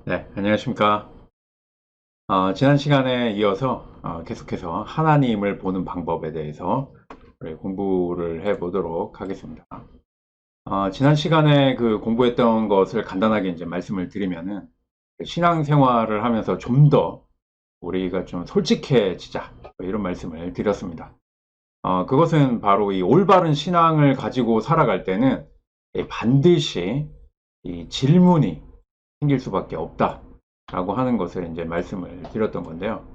네, 안녕하십니까. 지난 시간에 이어서 계속해서 하나님을 보는 방법에 대해서 우리 공부를 해보도록 하겠습니다. 지난 시간에 그 공부했던 것을 간단하게 이제 말씀을 드리면은 그 신앙생활을 하면서 좀 더 우리가 좀 솔직해지자 뭐 이런 말씀을 드렸습니다. 그것은 바로 이 올바른 신앙을 가지고 살아갈 때는 반드시 이 질문이 생길 수밖에 없다라고 하는 것을 이제 말씀을 드렸던 건데요.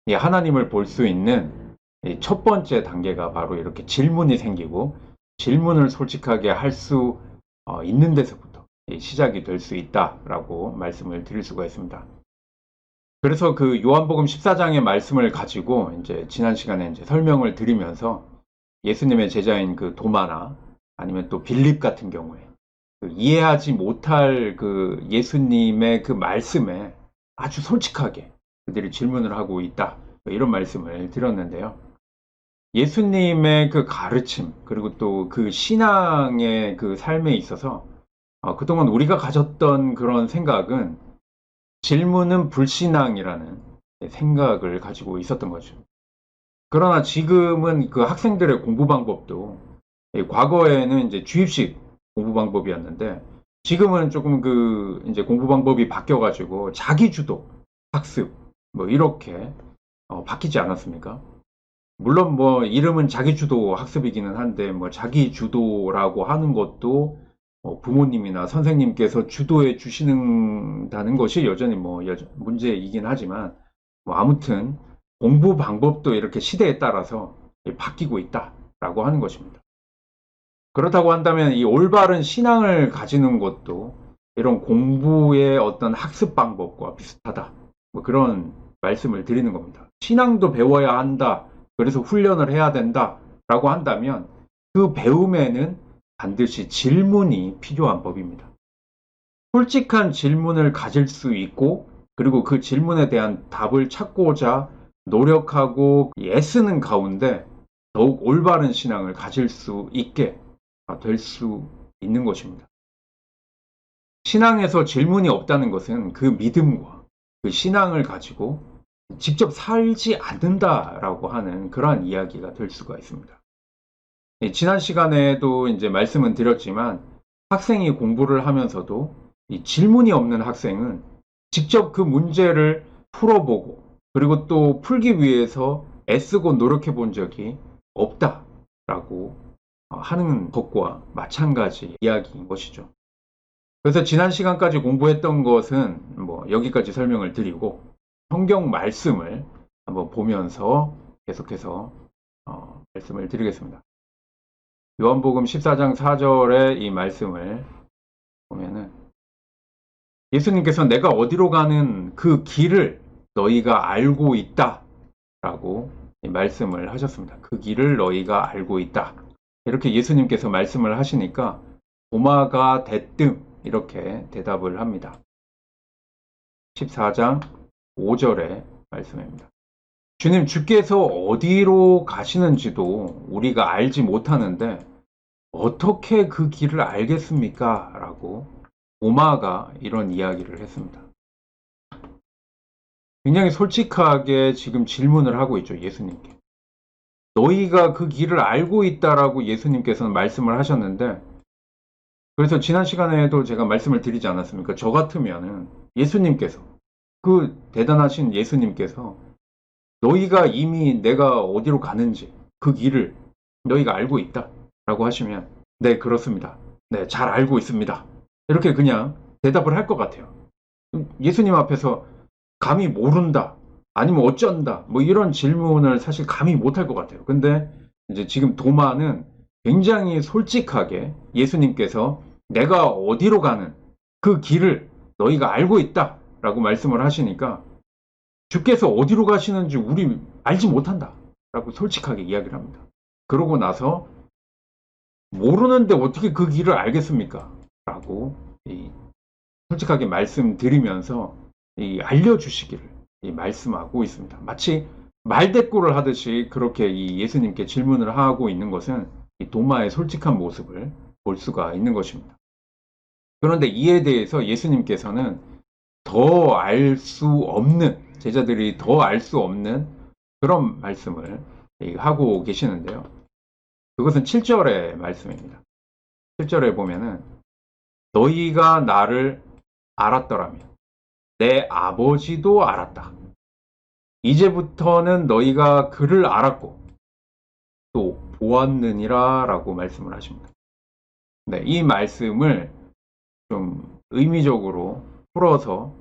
이 하나님을 볼 수 있는 이첫 번째 단계가 바로 이렇게 질문이 생기고 질문을 솔직하게 할 수 있는 데서부터 시작이 될 수 있다라고 말씀을 드릴 수가 있습니다. 그래서 그 요한복음 14장의 말씀을 가지고 이제 지난 시간에 이제 설명을 드리면서 예수님의 제자인 그 도마나 아니면 또 빌립 같은 경우에 그 이해하지 못할 그 예수님의 그 말씀에 아주 솔직하게 그들이 질문을 하고 있다. 뭐 이런 말씀을 드렸는데요. 예수님의 그 가르침, 그리고 또 그 신앙의 그 삶에 있어서 그동안 우리가 가졌던 그런 생각은 질문은 불신앙이라는 생각을 가지고 있었던 거죠. 그러나 지금은 그 학생들의 공부 방법도 과거에는 이제 주입식 공부 방법이었는데 지금은 조금 그 이제 공부 방법이 바뀌어 가지고 자기 주도 학습 뭐 이렇게 바뀌지 않았습니까? 물론 뭐 이름은 자기 주도 학습이기는 한데 뭐 자기 주도라고 하는 것도 부모님이나 선생님께서 주도해 주시는다는 것이 여전히 뭐 문제이긴 하지만 뭐 아무튼 공부 방법도 이렇게 시대에 따라서 바뀌고 있다라고 하는 것입니다. 그렇다고 한다면 이 올바른 신앙을 가지는 것도 이런 공부의 어떤 학습 방법과 비슷하다. 뭐 그런 말씀을 드리는 겁니다. 신앙도 배워야 한다. 그래서 훈련을 해야 된다. 라고 한다면 그 배움에는 반드시 질문이 필요한 법입니다. 솔직한 질문을 가질 수 있고 그리고 그 질문에 대한 답을 찾고자 노력하고 애쓰는 가운데 더욱 올바른 신앙을 가질 수 있게 될 수 있는 것입니다. 신앙에서 질문이 없다는 것은 그 믿음과 그 신앙을 가지고 직접 살지 않는다라고 하는 그러한 이야기가 될 수가 있습니다. 지난 시간에도 이제 말씀은 드렸지만 학생이 공부를 하면서도 이 질문이 없는 학생은 직접 그 문제를 풀어보고 그리고 또 풀기 위해서 애쓰고 노력해 본 적이 없다라고 하는 것과 마찬가지 이야기인 것이죠. 그래서 지난 시간까지 공부했던 것은 뭐 여기까지 설명을 드리고 성경 말씀을 한번 보면서 계속해서 말씀을 드리겠습니다. 요한복음 14장 4절의 이 말씀을 보면은 예수님께서 내가 어디로 가는 그 길을 너희가 알고 있다 라고 말씀을 하셨습니다. 그 길을 너희가 알고 있다. 이렇게 예수님께서 말씀을 하시니까 도마가 대뜸 이렇게 대답을 합니다. 14장 5절의 말씀입니다. 주님, 주께서 어디로 가시는지도 우리가 알지 못하는데 어떻게 그 길을 알겠습니까? 라고 도마가 이런 이야기를 했습니다. 굉장히 솔직하게 지금 질문을 하고 있죠, 예수님께. 너희가 그 길을 알고 있다라고 예수님께서는 말씀을 하셨는데, 그래서 지난 시간에도 제가 말씀을 드리지 않았습니까? 저 같으면은 예수님께서, 그 대단하신 예수님께서 너희가 이미 내가 어디로 가는지 그 길을 너희가 알고 있다 라고 하시면 네, 그렇습니다. 네, 잘 알고 있습니다. 이렇게 그냥 대답을 할 것 같아요. 예수님 앞에서 감히 모른다 아니면 어쩐다 뭐 이런 질문을 사실 감히 못할 것 같아요. 근데 이제 지금 도마는 굉장히 솔직하게 예수님께서 내가 어디로 가는 그 길을 너희가 알고 있다 라고 말씀을 하시니까 주께서 어디로 가시는지 우리 알지 못한다 라고 솔직하게 이야기를 합니다. 그러고 나서 모르는데 어떻게 그 길을 알겠습니까? 라고 솔직하게 말씀드리면서 알려주시기를 말씀하고 있습니다. 마치 말대꾸를 하듯이 그렇게 예수님께 질문을 하고 있는 것은 도마의 솔직한 모습을 볼 수가 있는 것입니다. 그런데 이에 대해서 예수님께서는 더 알 수 없는, 제자들이 더 알 수 없는 그런 말씀을 하고 계시는데요. 그것은 7절의 말씀입니다. 7절에 보면은 너희가 나를 알았더라면 내 아버지도 알았다. 이제부터는 너희가 그를 알았고 또 보았느니라 라고 말씀을 하십니다. 네, 이 말씀을 좀 의미적으로 풀어서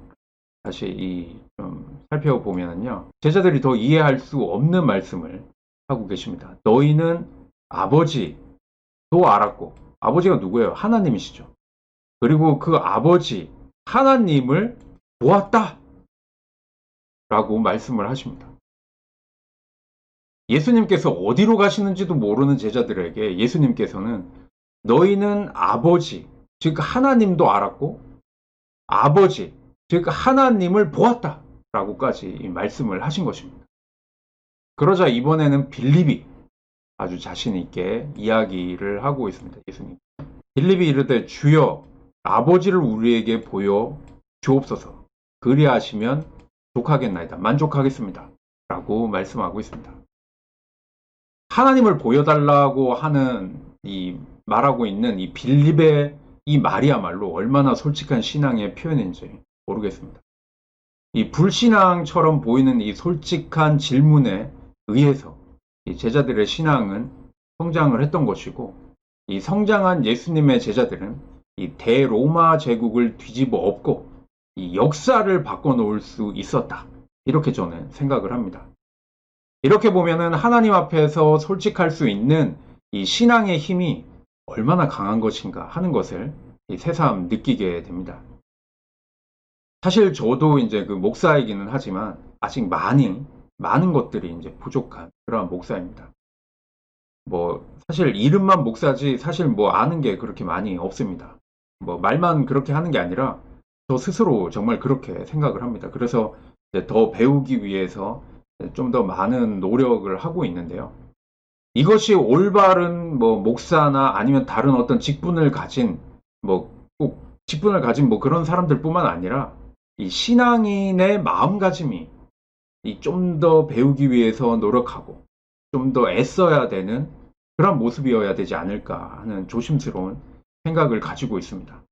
다시 좀 살펴보면요. 제자들이 더 이해할 수 없는 말씀을 하고 계십니다. 너희는 아버지도 알았고, 아버지가 누구예요? 하나님이시죠. 그리고 그 아버지 하나님을 보았다 라고 말씀을 하십니다. 예수님께서 어디로 가시는지도 모르는 제자들에게 예수님께서는 너희는 아버지, 즉 하나님도 알았고 아버지, 즉 하나님을 보았다 라고까지 말씀을 하신 것입니다. 그러자 이번에는 빌립이 아주 자신 있게 이야기를 하고 있습니다. 예수님. 빌립이 이르되 주여 아버지를 우리에게 보여 주옵소서. 그리하시면 족하겠나이다. 만족하겠습니다. 라고 말씀하고 있습니다. 하나님을 보여달라고 하는 말하고 있는 이 빌립의 이 말이야말로 얼마나 솔직한 신앙의 표현인지 모르겠습니다. 이 불신앙처럼 보이는 이 솔직한 질문에 의해서 이 제자들의 신앙은 성장을 했던 것이고, 이 성장한 예수님의 제자들은 이 대로마 제국을 뒤집어 엎고 이 역사를 바꿔놓을 수 있었다. 이렇게 저는 생각을 합니다. 이렇게 보면은 하나님 앞에서 솔직할 수 있는 이 신앙의 힘이 얼마나 강한 것인가 하는 것을 새삼 느끼게 됩니다. 사실 저도 이제 그 목사이기는 하지만 아직 많은 것들이 이제 부족한 그러한 목사입니다. 사실 이름만 목사지 사실 아는 게 그렇게 많이 없습니다. 말만 그렇게 하는 게 아니라 저 스스로 정말 그렇게 생각을 합니다. 그래서 더 배우기 위해서 좀 더 많은 노력을 하고 있는데요. 이것이 올바른 목사나 아니면 다른 어떤 직분을 가진 꼭 직분을 가진 그런 사람들뿐만 아니라 이 신앙인의 마음가짐이 좀 더 배우기 위해서 노력하고 좀 더 애써야 되는 그런 모습이어야 되지 않을까 하는 조심스러운 생각을 가지고 있습니다.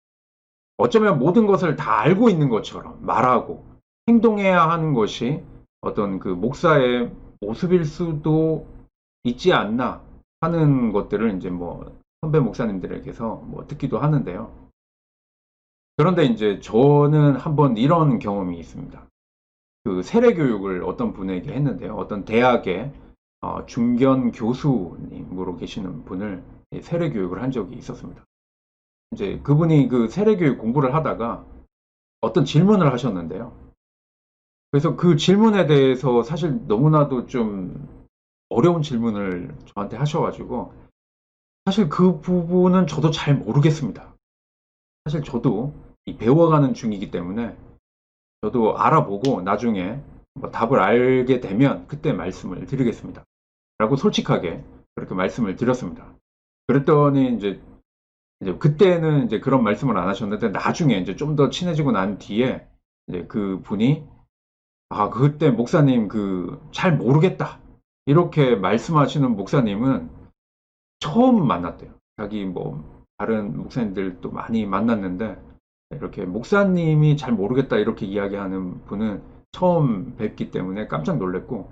어쩌면 모든 것을 다 알고 있는 것처럼 말하고 행동해야 하는 것이 어떤 그 목사의 모습일 수도 있지 않나 하는 것들을 이제 선배 목사님들에게서 듣기도 하는데요. 그런데 이제 저는 한번 이런 경험이 있습니다. 그 세례 교육을 어떤 분에게 했는데요. 어떤 대학의 중견 교수님으로 계시는 분을 세례 교육을 한 적이 있었습니다. 이제 그분이 그 세례 교육 공부를 하다가 어떤 질문을 하셨는데요. 그래서 그 질문에 대해서 사실 너무나도 좀 어려운 질문을 저한테 하셔가지고 사실 그 부분은 저도 잘 모르겠습니다. 사실 저도 배워가는 중이기 때문에 저도 알아보고 나중에 답을 알게 되면 그때 말씀을 드리겠습니다. 라고 솔직하게 그렇게 말씀을 드렸습니다. 그랬더니 이제 그때는 이제 그런 말씀을 안 하셨는데 나중에 이제 좀 더 친해지고 난 뒤에 이제 그 분이 그때 목사님 잘 모르겠다. 이렇게 말씀하시는 목사님은 처음 만났대요. 자기 다른 목사님들도 많이 만났는데 이렇게 목사님이 잘 모르겠다 이렇게 이야기하는 분은 처음 뵙기 때문에 깜짝 놀랐고,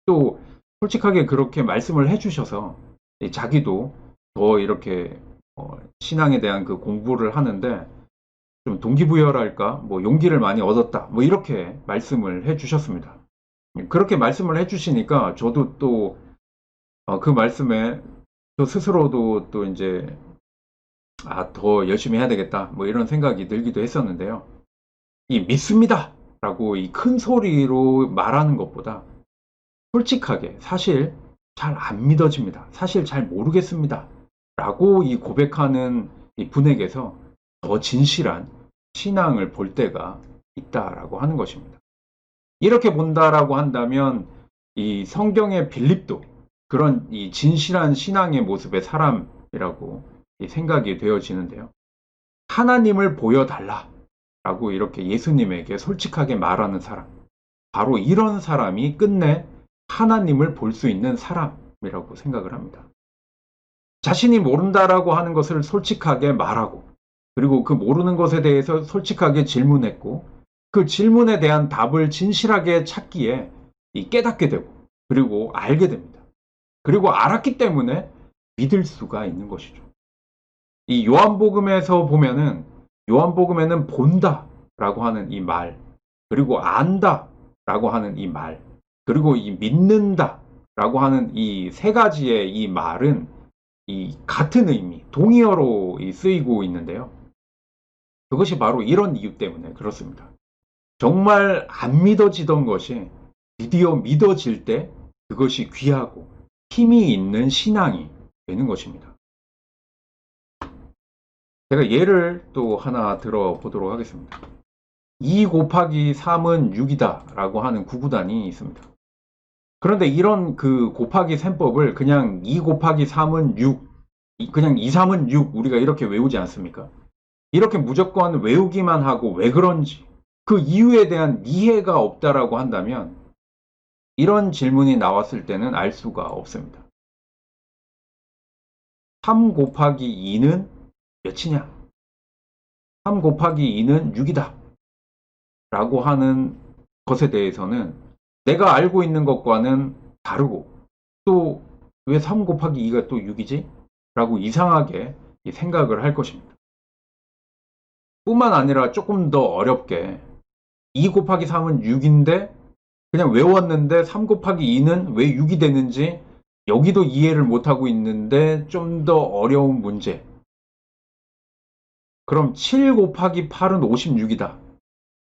또 솔직하게 그렇게 말씀을 해주셔서 자기도 더 이렇게 신앙에 대한 그 공부를 하는데 좀 동기부여랄까 용기를 많이 얻었다 이렇게 말씀을 해주셨습니다. 그렇게 말씀을 해주시니까 저도 또 그 말씀에 저 스스로도 또 이제 더 열심히 해야 되겠다 이런 생각이 들기도 했었는데요. 이 믿습니다 라고 이 큰 소리로 말하는 것보다 솔직하게 사실 잘 안 믿어집니다. 사실 잘 모르겠습니다. 라고 이 고백하는 이 분에게서 더 진실한 신앙을 볼 때가 있다라고 하는 것입니다. 이렇게 본다라고 한다면 이 성경의 빌립도 그런 이 진실한 신앙의 모습의 사람이라고 생각이 되어지는데요. 하나님을 보여달라 라고 이렇게 예수님에게 솔직하게 말하는 사람, 바로 이런 사람이 끝내 하나님을 볼 수 있는 사람이라고 생각을 합니다. 자신이 모른다라고 하는 것을 솔직하게 말하고, 그리고 그 모르는 것에 대해서 솔직하게 질문했고, 그 질문에 대한 답을 진실하게 찾기에 깨닫게 되고, 그리고 알게 됩니다. 그리고 알았기 때문에 믿을 수가 있는 것이죠. 이 요한복음에서 보면은, 요한복음에는 본다 라고 하는 이 말, 그리고 안다 라고 하는 이 말, 그리고 이 믿는다 라고 하는 이 세 가지의 이 말은 이 같은 의미, 동의어로 쓰이고 있는데요. 그것이 바로 이런 이유 때문에 그렇습니다. 정말 안 믿어지던 것이 드디어 믿어질 때 그것이 귀하고 힘이 있는 신앙이 되는 것입니다. 제가 예를 또 하나 들어보도록 하겠습니다. 2 곱하기 3은 6이다 라고 하는 구구단이 있습니다. 그런데 이런 그 곱하기 셈법을 그냥 2 곱하기 3은 6, 그냥 2, 3은 6 우리가 이렇게 외우지 않습니까? 이렇게 무조건 외우기만 하고 왜 그런지 그 이유에 대한 이해가 없다라고 한다면 이런 질문이 나왔을 때는 알 수가 없습니다. 3 곱하기 2는 몇이냐? 3 곱하기 2는 6이다 라고 하는 것에 대해서는 내가 알고 있는 것과는 다르고, 또 왜 3 곱하기 2가 또 6이지? 라고 이상하게 생각을 할 것입니다. 뿐만 아니라 조금 더 어렵게 2 곱하기 3은 6인데 그냥 외웠는데 3 곱하기 2는 왜 6이 되는지 여기도 이해를 못하고 있는데 좀 더 어려운 문제. 그럼 7 곱하기 8은 56이다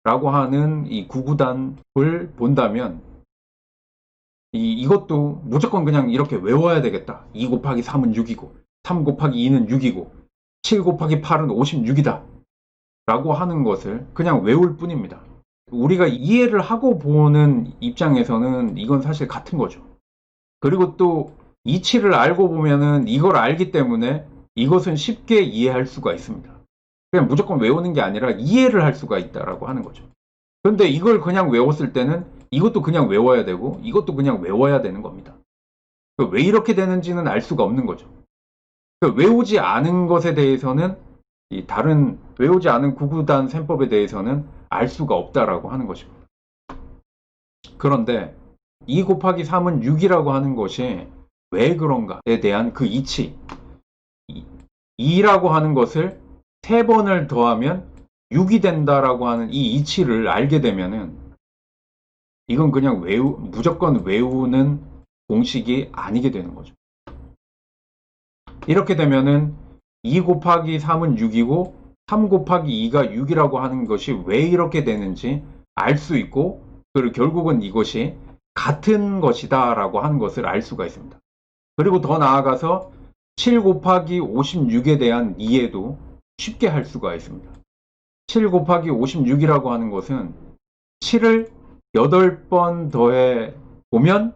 라고 하는 이 구구단을 본다면 이것도 무조건 그냥 이렇게 외워야 되겠다. 2 곱하기 3은 6이고 3 곱하기 2는 6이고 7 곱하기 8은 56이다 라고 하는 것을 그냥 외울 뿐입니다. 우리가 이해를 하고 보는 입장에서는 이건 사실 같은 거죠. 그리고 또 이치를 알고 보면은 이걸 알기 때문에 이것은 쉽게 이해할 수가 있습니다. 그냥 무조건 외우는 게 아니라 이해를 할 수가 있다라고 하는 거죠. 그런데 이걸 그냥 외웠을 때는 이것도 그냥 외워야 되고 이것도 그냥 외워야 되는 겁니다. 왜 이렇게 되는지는 알 수가 없는 거죠. 외우지 않은 것에 대해서는 이 다른 외우지 않은 구구단 셈법에 대해서는 알 수가 없다라고 하는 것입니다. 그런데 2 곱하기 3은 6이라고 하는 것이 왜 그런가에 대한 그 이치, 2라고 하는 것을 3번을 더하면 6이 된다라고 하는 이 이치를 알게 되면은 이건 그냥 무조건 외우는 공식이 아니게 되는 거죠. 이렇게 되면은 2 곱하기 3은 6이고 3 곱하기 2가 6이라고 하는 것이 왜 이렇게 되는지 알 수 있고, 그리고 결국은 이것이 같은 것이다 라고 하는 것을 알 수가 있습니다. 그리고 더 나아가서 7 곱하기 56에 대한 이해도 쉽게 할 수가 있습니다. 7 곱하기 56이라고 하는 것은 7을 8번 더해 보면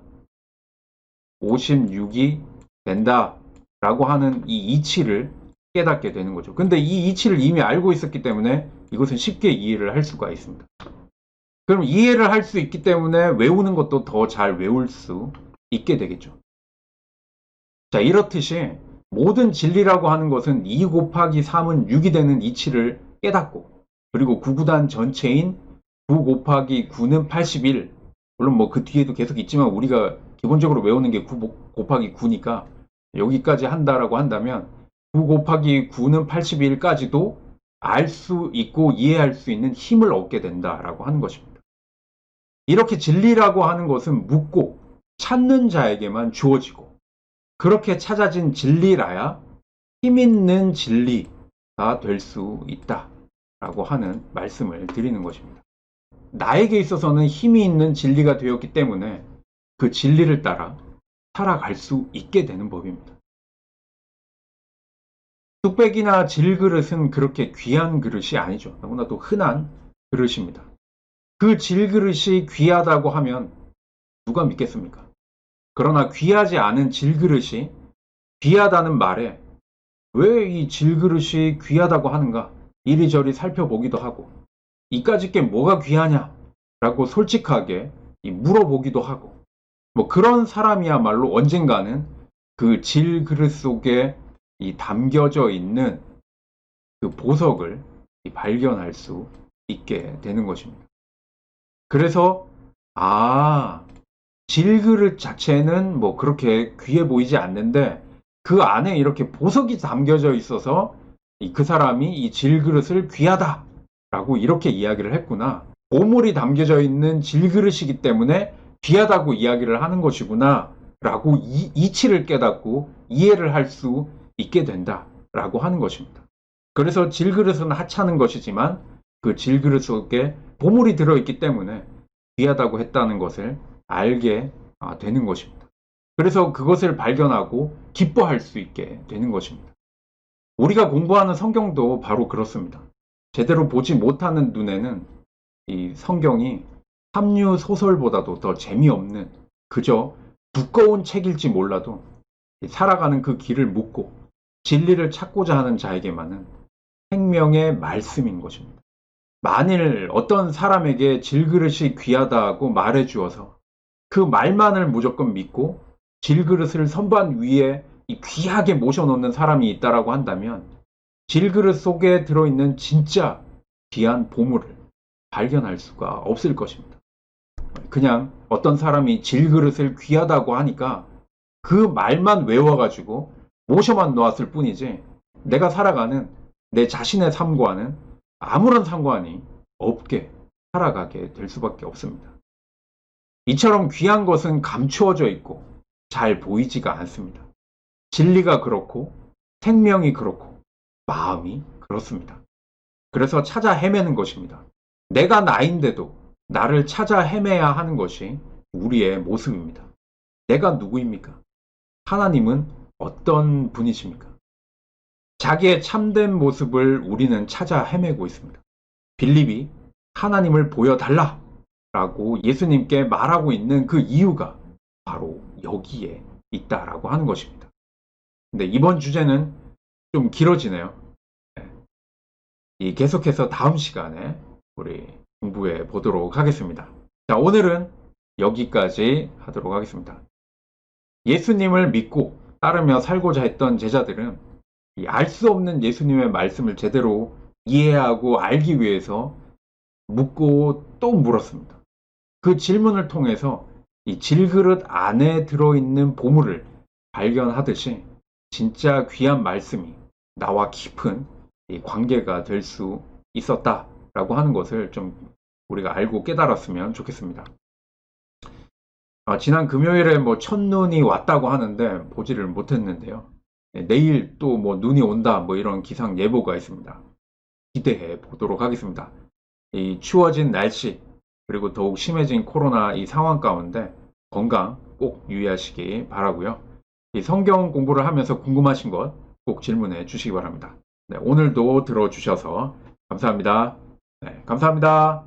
56이 된다 라고 하는 이 이치를 깨닫게 되는 거죠. 근데 이 이치를 이미 알고 있었기 때문에 이것은 쉽게 이해를 할 수가 있습니다. 그럼 이해를 할 수 있기 때문에 외우는 것도 더 잘 외울 수 있게 되겠죠. 자, 이렇듯이 모든 진리라고 하는 것은 2 곱하기 3은 6이 되는 이치를 깨닫고, 그리고 구구단 전체인 9 곱하기 9는 81, 물론 뭐 그 뒤에도 계속 있지만 우리가 기본적으로 외우는 게 9 곱하기 9니까 여기까지 한다라고 한다면 9 곱하기 9는 81까지도 알 수 있고 이해할 수 있는 힘을 얻게 된다라고 하는 것입니다. 이렇게 진리라고 하는 것은 묻고 찾는 자에게만 주어지고, 그렇게 찾아진 진리라야 힘 있는 진리가 될 수 있다라고 하는 말씀을 드리는 것입니다. 나에게 있어서는 힘이 있는 진리가 되었기 때문에 그 진리를 따라 살아갈 수 있게 되는 법입니다. 뚝배기나 질그릇은 그렇게 귀한 그릇이 아니죠. 너무나도 흔한 그릇입니다. 그 질그릇이 귀하다고 하면 누가 믿겠습니까? 그러나 귀하지 않은 질그릇이 귀하다는 말에 왜 이 질그릇이 귀하다고 하는가? 이리저리 살펴보기도 하고, 이까짓 게 뭐가 귀하냐라고 솔직하게 물어보기도 하고, 뭐 그런 사람이야말로 언젠가는 그 질그릇 속에 담겨져 있는 그 보석을 발견할 수 있게 되는 것입니다. 그래서 질그릇 자체는 뭐 그렇게 귀해 보이지 않는데 그 안에 이렇게 보석이 담겨져 있어서 그 사람이 이 질그릇을 귀하다라고 이렇게 이야기를 했구나. 보물이 담겨져 있는 질그릇이기 때문에 귀하다고 이야기를 하는 것이구나 라고 이치를 깨닫고 이해를 할 수 있게 된다라고 하는 것입니다. 그래서 질그릇은 하찮은 것이지만 그 질그릇 속에 보물이 들어있기 때문에 귀하다고 했다는 것을 알게 되는 것입니다. 그래서 그것을 발견하고 기뻐할 수 있게 되는 것입니다. 우리가 공부하는 성경도 바로 그렇습니다. 제대로 보지 못하는 눈에는 이 성경이 합류 소설보다도 더 재미없는 그저 두꺼운 책일지 몰라도 살아가는 그 길을 묻고 진리를 찾고자 하는 자에게만은 생명의 말씀인 것입니다. 만일 어떤 사람에게 질그릇이 귀하다고 말해 주어서 그 말만을 무조건 믿고 질그릇을 선반 위에 귀하게 모셔놓는 사람이 있다라고 한다면 질그릇 속에 들어있는 진짜 귀한 보물을 발견할 수가 없을 것입니다. 그냥 어떤 사람이 질그릇을 귀하다고 하니까 그 말만 외워가지고 모셔만 놓았을 뿐이지 내가 살아가는 내 자신의 삶과는 아무런 상관이 없게 살아가게 될 수밖에 없습니다. 이처럼 귀한 것은 감추어져 있고 잘 보이지가 않습니다. 진리가 그렇고 생명이 그렇고 마음이 그렇습니다. 그래서 찾아 헤매는 것입니다. 내가 나인데도 나를 찾아 헤매야 하는 것이 우리의 모습입니다. 내가 누구입니까? 하나님은 어떤 분이십니까? 자기의 참된 모습을 우리는 찾아 헤매고 있습니다. 빌립이 하나님을 보여달라 라고 예수님께 말하고 있는 그 이유가 바로 여기에 있다라고 하는 것입니다. 근데 이번 주제는 좀 길어지네요. 계속해서 다음 시간에 우리 공부해 보도록 하겠습니다. 자, 오늘은 여기까지 하도록 하겠습니다. 예수님을 믿고 따르며 살고자 했던 제자들은 알 수 없는 예수님의 말씀을 제대로 이해하고 알기 위해서 묻고 또 물었습니다. 그 질문을 통해서 이 질그릇 안에 들어있는 보물을 발견하듯이 진짜 귀한 말씀이 나와 깊은 이 관계가 될 수 있었다라고 하는 것을 좀 우리가 알고 깨달았으면 좋겠습니다. 지난 금요일에 뭐 첫눈이 왔다고 하는데 보지를 못했는데요. 내일 또 뭐 눈이 온다 뭐 이런 기상 예보가 있습니다. 기대해 보도록 하겠습니다. 이 추워진 날씨 그리고 더욱 심해진 코로나 이 상황 가운데 건강 꼭 유의하시기 바라고요. 이 성경 공부를 하면서 궁금하신 것 꼭 질문해 주시기 바랍니다. 네, 오늘도 들어주셔서 감사합니다. 네, 감사합니다.